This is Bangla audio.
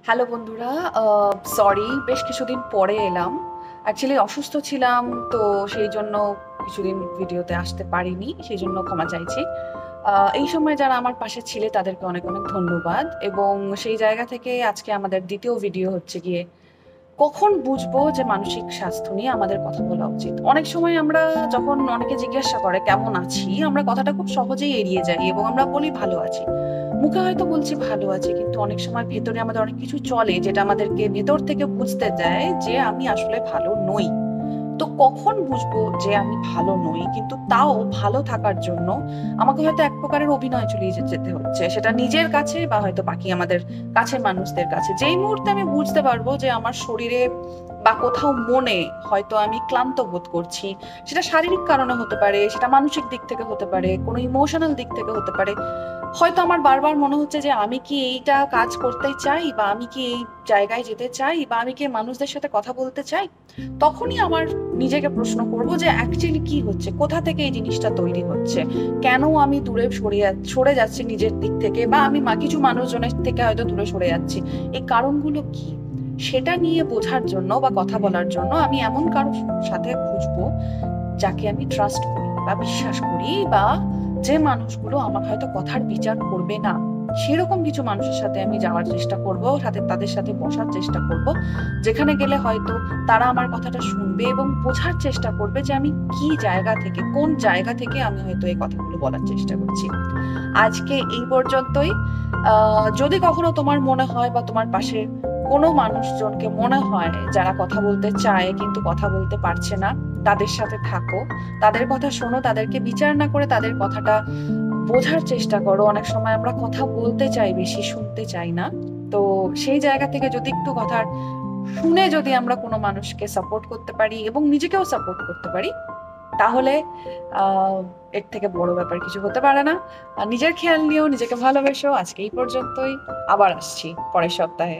হ্যালো বন্ধুরা, সরি বেশ কিছুদিন পরে এলাম। অ্যাকচুয়ালি অসুস্থ ছিলাম, তো সেই জন্য কিছুদিন ভিডিওতে আসতে পারিনি, সেই জন্য ক্ষমা চাইছি। এই সময় যারা আমার পাশে ছিলে তাদেরকে অনেক অনেক ধন্যবাদ, এবং সেই জায়গা থেকে আজকে আমাদের দ্বিতীয় ভিডিও হচ্ছে গিয়ে কখন বুঝবো যে মানসিক স্বাস্থ্য নিয়ে আমাদের কথা বলা উচিত। অনেক সময় আমরা যখন অনেকে জিজ্ঞাসা করে কেমন আছি, আমরা কথাটা খুব সহজেই এড়িয়ে যাই এবং আমরা বলি ভালো আছি। মুখে হয়তো বলছি ভালো আছি, কিন্তু অনেক সময় ভেতরে আমাদের অনেক কিছু চলে যেটা আমাদেরকে ভেতর থেকে বুঝতে দেয় যে আমি আসলে ভালো নই। তো কখন বুঝবো যে আমি ভালো নই, কিন্তু তাও ভালো থাকার জন্য আমাকে হয়তো এক প্রকারের অভিনয় চালিয়ে যেতে হচ্ছে, সেটা নিজের কাছে বা হয়তো বাকি আমাদের কাছের মানুষদের কাছে। যেই মুহূর্তে আমি বুঝতে পারবো যে আমার শরীরে বা কোথাও মনে হয়তো আমি ক্লান্ত বোধ করছি, সেটা শারীরিক কারণে হতে পারে, সেটা মানসিক দিক থেকে হতে পারে, কোনো ইমোশনাল দিক থেকে হতে পারে, হয়তো আমার বারবার মনে হচ্ছে যে আমি কি এইটা কাজ করতে চাই, বা আমি কি এই জায়গায় যেতে চাই, বা আমি কি মানুষদের সাথে কথা বলতে চাই, তখনই আমার নিজেকে প্রশ্ন করব যে অ্যাকচুয়ালি কি হচ্ছে, কোথা থেকে এই জিনিসটা তৈরি হচ্ছে, কেন আমি দূরে সরে যাচ্ছি নিজের দিক থেকে, বা আমি কিছু মানুষজনের থেকে হয়তো দূরে সরে যাচ্ছি, এই কারণগুলো কি। সেটা নিয়ে বোঝার জন্য বা কথা বলার জন্য আমি এমন কারোর সাথে খুঁজবো যাকে আমি ট্রাস্ট করি বা বিশ্বাস করি, বা যে মানুষগুলো আমার হয়তো কথার বিচার করবে না, সেরকম কিছু মানুষের সাথে আমি যাওয়ার চেষ্টা করব, সাথে তাদের সাথে বসার চেষ্টা করব, যেখানে গেলে হয়তো তারা আমার কথাটা শুনবে এবং বোঝার চেষ্টা করবে যে আমি কি জায়গা থেকে, কোন জায়গা থেকে আমি হয়তো এই কথাগুলো বলার চেষ্টা করছি। আজকে এই পর্যন্তই। যদি কখনো তোমার মনে হয় বা তোমার পাশে কোনো মানুষজনকে মনে হয় যারা কথা বলতে চায় কিন্তু কথা বলতে পারছে না, তাদের সাথে থাকো, তাদের কথা শোনো, তাদেরকে বিচার না করে তাদের কথাটা বোঝার চেষ্টা করো। অনেক সময় আমরা কথা বলতে চাই, বেশি শুনতে চাই না। তো সেই জায়গা থেকে যদি একটু কথা শুনে যদি আমরা কোনো মানুষকে সাপোর্ট করতে পারি এবং নিজেকেও সাপোর্ট করতে পারি, তাহলে আহ এর থেকে বড় ব্যাপার কিছু হতে পারে না। আর নিজের খেয়াল নিও, নিজেকে ভালোবেসো। আজকে এই পর্যন্তই, আবার আসছি পরের সপ্তাহে।